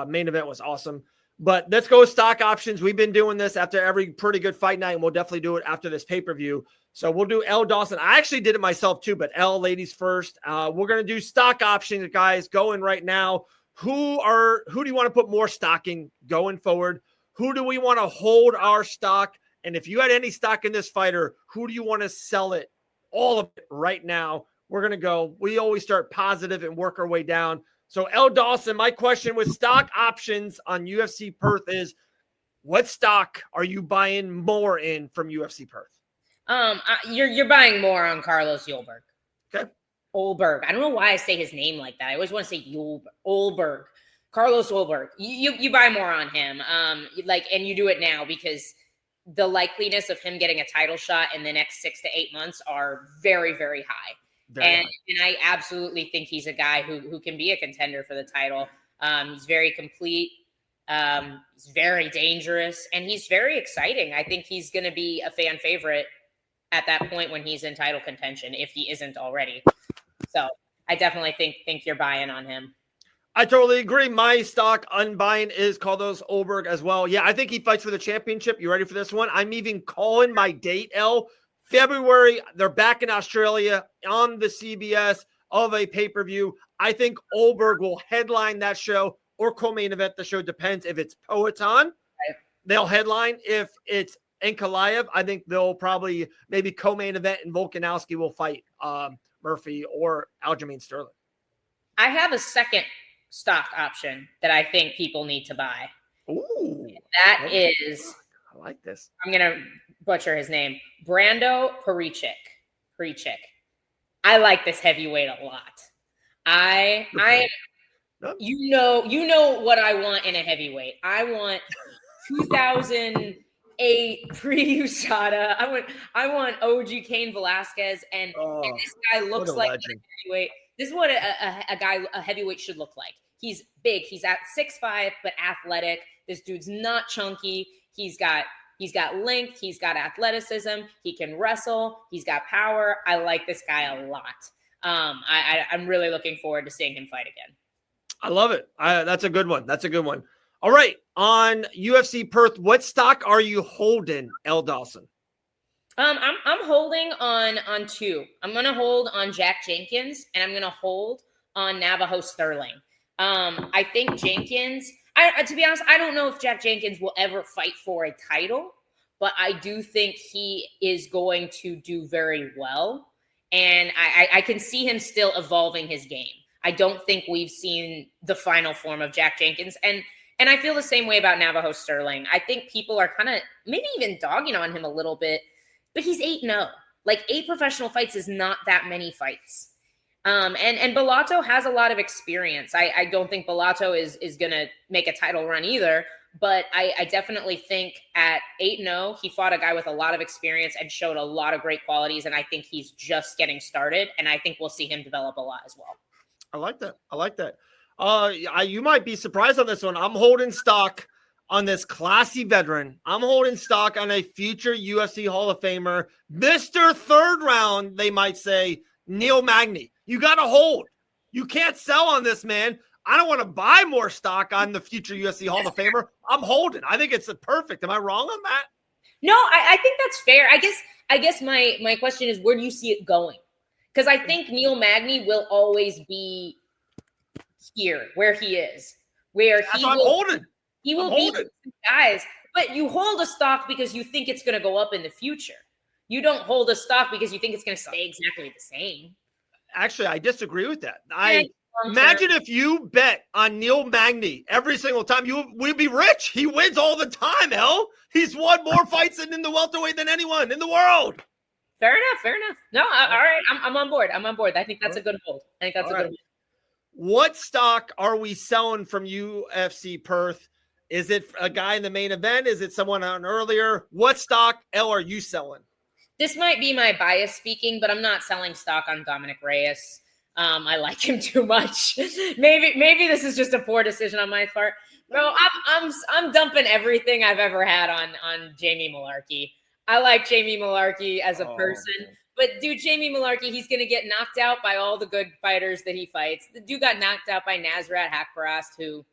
main event was awesome. But let's go with stock options. We've been doing this after every pretty good fight night, and we'll definitely do it after this pay-per-view. So we'll do Elle Dawson. I actually did it myself too, but Elle, ladies first. We're going to do stock options, guys, going right now. Who do you want to put more stocking going forward? Who do we want to hold our stock? And if you had any stock in this fighter, who do you want to sell it? All of it right now. We're going to go. We always start positive and work our way down. So Elle Dawson, my question with stock options on UFC Perth is, what stock are you buying more in from UFC Perth? You're buying more on Carlos Ulberg. Okay. Ulberg. I don't know why I say his name like that. I always want to say Ulberg. Carlos Ulberg. You buy more on him. And you do it now because the likeliness of him getting a title shot in the next 6 to 8 months are very, very high. And I absolutely think he's a guy who can be a contender for the title. He's very complete. He's very dangerous, and he's very exciting. I think he's going to be a fan favorite at that point when he's in title contention, if he isn't already. So I definitely think you're buying on him. I totally agree. My stock unbuying is Carlos Ulberg as well. Yeah, I think he fights for the championship. You ready for this one? I'm even calling my date, Elle. February, they're back in Australia on the CBS of a pay-per-view. I think Ulberg will headline that show or co-main event the show. Depends if it's Poatan. They'll headline. If it's Ankalaev, I think they'll probably maybe co-main event and Volkanovski will fight Murphy or Aljamain Sterling. I have a second stock option that I think people need to buy. Ooh. That is... I like this. I'm going to butcher his name. Brando Perichik. I like this heavyweight a lot. You know what I want in a heavyweight. I want 2008 pre-USADA. I want OG Cain Velasquez, and this guy looks like a heavyweight. This is what a heavyweight should look like. He's big. He's at 6'5", but athletic. This dude's not chunky. He's got length. He's got athleticism. He can wrestle. He's got power. I like this guy a lot. I'm really looking forward to seeing him fight again. I love it. That's a good one. All right. On UFC Perth, what stock are you holding, Elle Dawson? I'm holding on two. I'm going to hold on Jack Jenkins, and I'm going to hold on Navajo Sterling. I think Jenkins, to be honest, I don't know if Jack Jenkins will ever fight for a title, but I do think he is going to do very well. And I can see him still evolving his game. I don't think we've seen the final form of Jack Jenkins. And I feel the same way about Navajo Sterling. I think people are kind of maybe even dogging on him a little bit, but he's 8-0. Like 8 professional fights is not that many fights. And Bellato has a lot of experience. I don't think Bellato is going to make a title run either, but I definitely think at 8-0, he fought a guy with a lot of experience and showed a lot of great qualities. And I think he's just getting started. And I think we'll see him develop a lot as well. I like that. You might be surprised on this one. I'm holding stock on this classy veteran. I'm holding stock on a future UFC Hall of Famer, Mr. Third Round, they might say, Neil Magny. You got to hold. You can't sell on this, man. I don't want to buy more stock on the future UFC Hall of Famer. I'm holding. I think it's perfect. Am I wrong on that? No, I think that's fair. I guess my question is, where do you see it going? Because I think Neil Magny will always be here where he is, where he will be guys. But you hold a stock because you think it's going to go up in the future. You don't hold a stock because you think it's going to stay exactly the same. Actually, I disagree with that. Imagine if you bet on Neil Magny every single time, we'd be rich. He wins all the time, Elle. He's won more fights in the welterweight than anyone in the world. Fair enough. No, all right. I'm on board. I think that's a good hold. What stock are we selling from UFC Perth? Is it a guy in the main event? Is it someone on earlier? What stock, Elle, are you selling? This might be my bias speaking, but I'm not selling stock on Dominic Reyes. I like him too much. Maybe this is just a poor decision on my part. Bro, I'm dumping everything I've ever had on Jamie Mullarkey. I like Jamie Mullarkey as a person, but dude, Jamie Mullarkey, he's going to get knocked out by all the good fighters that he fights. The dude got knocked out by Nasrat Haqparast, who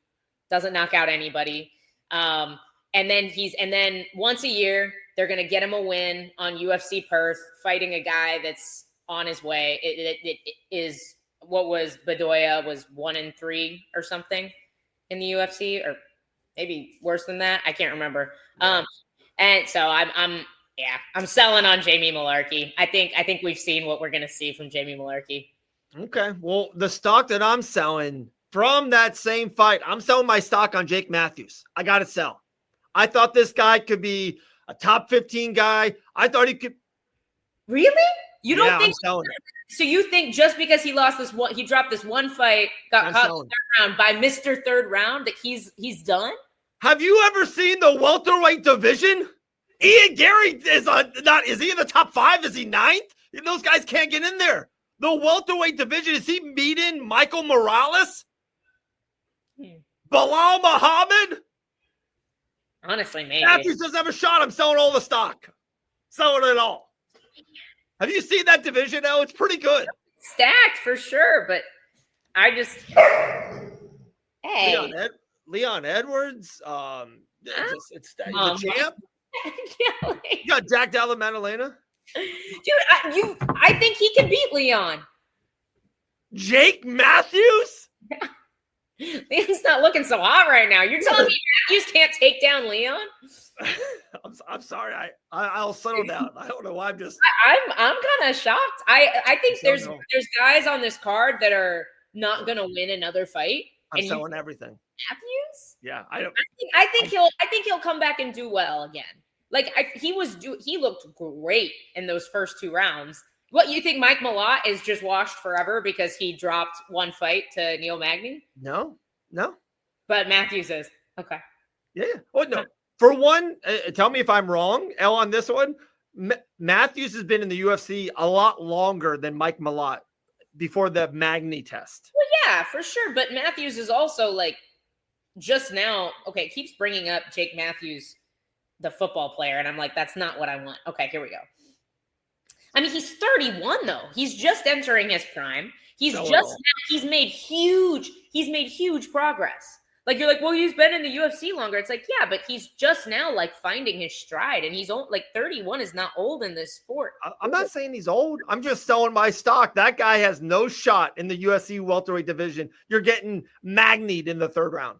doesn't knock out anybody. And then once a year, they're going to get him a win on UFC Perth, fighting a guy that's on his way. It is what was Bedoya was 1-3 or something in the UFC, or maybe worse than that. I can't remember. And so I'm selling on Jamie Mullarkey. I think we've seen what we're going to see from Jamie Mullarkey. Okay. Well, the stock that I'm selling from that same fight, I'm selling my stock on Jake Matthews. I got to sell. I thought this guy could be a top 15 guy. I thought he could. Really? You don't think I'm selling it. So you think just because he lost this one, he dropped this one fight, got caught in the third round by Mr. Third Round, that he's done? Have you ever seen the welterweight division? Ian Gary is he in the top 5? Is he 9th? Those guys can't get in there. The welterweight division, is he beating Michael Morales? Bilal Muhammad? Honestly, maybe. Matthews doesn't have a shot. I'm selling all the stock. Selling it all. Have you seen that division, Elle? It's pretty good. Stacked for sure, but I just Leon Edwards. It's the champ. You got Jack Della Maddalena. Dude, I think he can beat Leon. Jake Matthews? Leon's not looking so hot right now. You're telling me Matthews can't take down Leon? I'm sorry. I'll settle down. I don't know why. I'm kind of shocked. I think there's guys on this card that are not going to win another fight. I'm selling everything. Matthews? Yeah, I think he'll come back and do well again. Like he looked great in those first 2 rounds. What, you think Mike Malott is just washed forever because he dropped one fight to Neil Magny? No. But Matthews is. Okay. Yeah. Oh, no. For one, tell me if I'm wrong, Elle, on this one. Matthews has been in the UFC a lot longer than Mike Malott before the Magny test. Well, yeah, for sure. But Matthews is also like just now. Okay, keeps bringing up Jake Matthews, the football player, and I'm like, that's not what I want. Okay, here we go. I mean, he's 31 though. He's just entering his prime. He's made huge progress. Like, you're like, well, he's been in the UFC longer. It's like, yeah, but he's just now like finding his stride, and he's like 31 is not old in this sport. I'm not saying he's old. I'm just selling my stock. That guy has no shot in the UFC welterweight division. You're getting magnied in the 3rd round.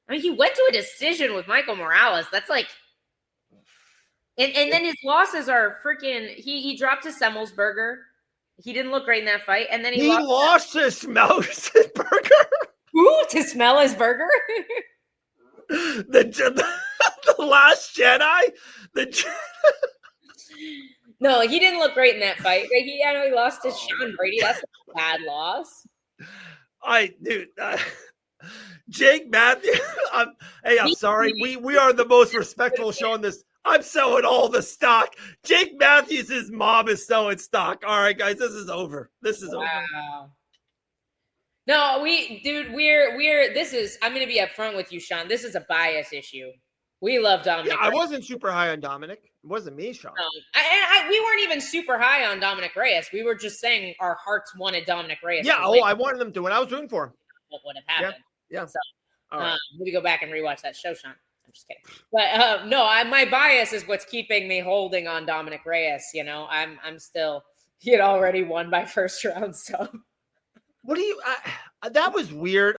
I mean, he went to a decision with Michael Morales. That's like, and then his losses are freaking. He dropped to Semmelsberger. He didn't look great in that fight, and then he lost to Semmelsberger. Who? To smell his burger? The Last Jedi? No, he didn't look great in that fight. He lost to Sean Brady. That's a bad loss. Jake Matthews. I'm sorry. We are the most respectful show on this. I'm selling all the stock. Jake Matthews' mom is selling stock. All right, guys, this is over. Over. No, I'm going to be upfront with you, Sean. This is a bias issue. We love Dominic. Yeah, I wasn't super high on Dominic. It wasn't me, Sean. We weren't even super high on Dominic Reyes. We were just saying our hearts wanted Dominic Reyes. Yeah, I wanted them to, and I was rooting for him. What would have happened? Yeah. So, maybe go back and rewatch that show, Sean. I'm just kidding. But my bias is what's keeping me holding on Dominic Reyes. I'm still, he had already won by first round. So what do you? That was weird.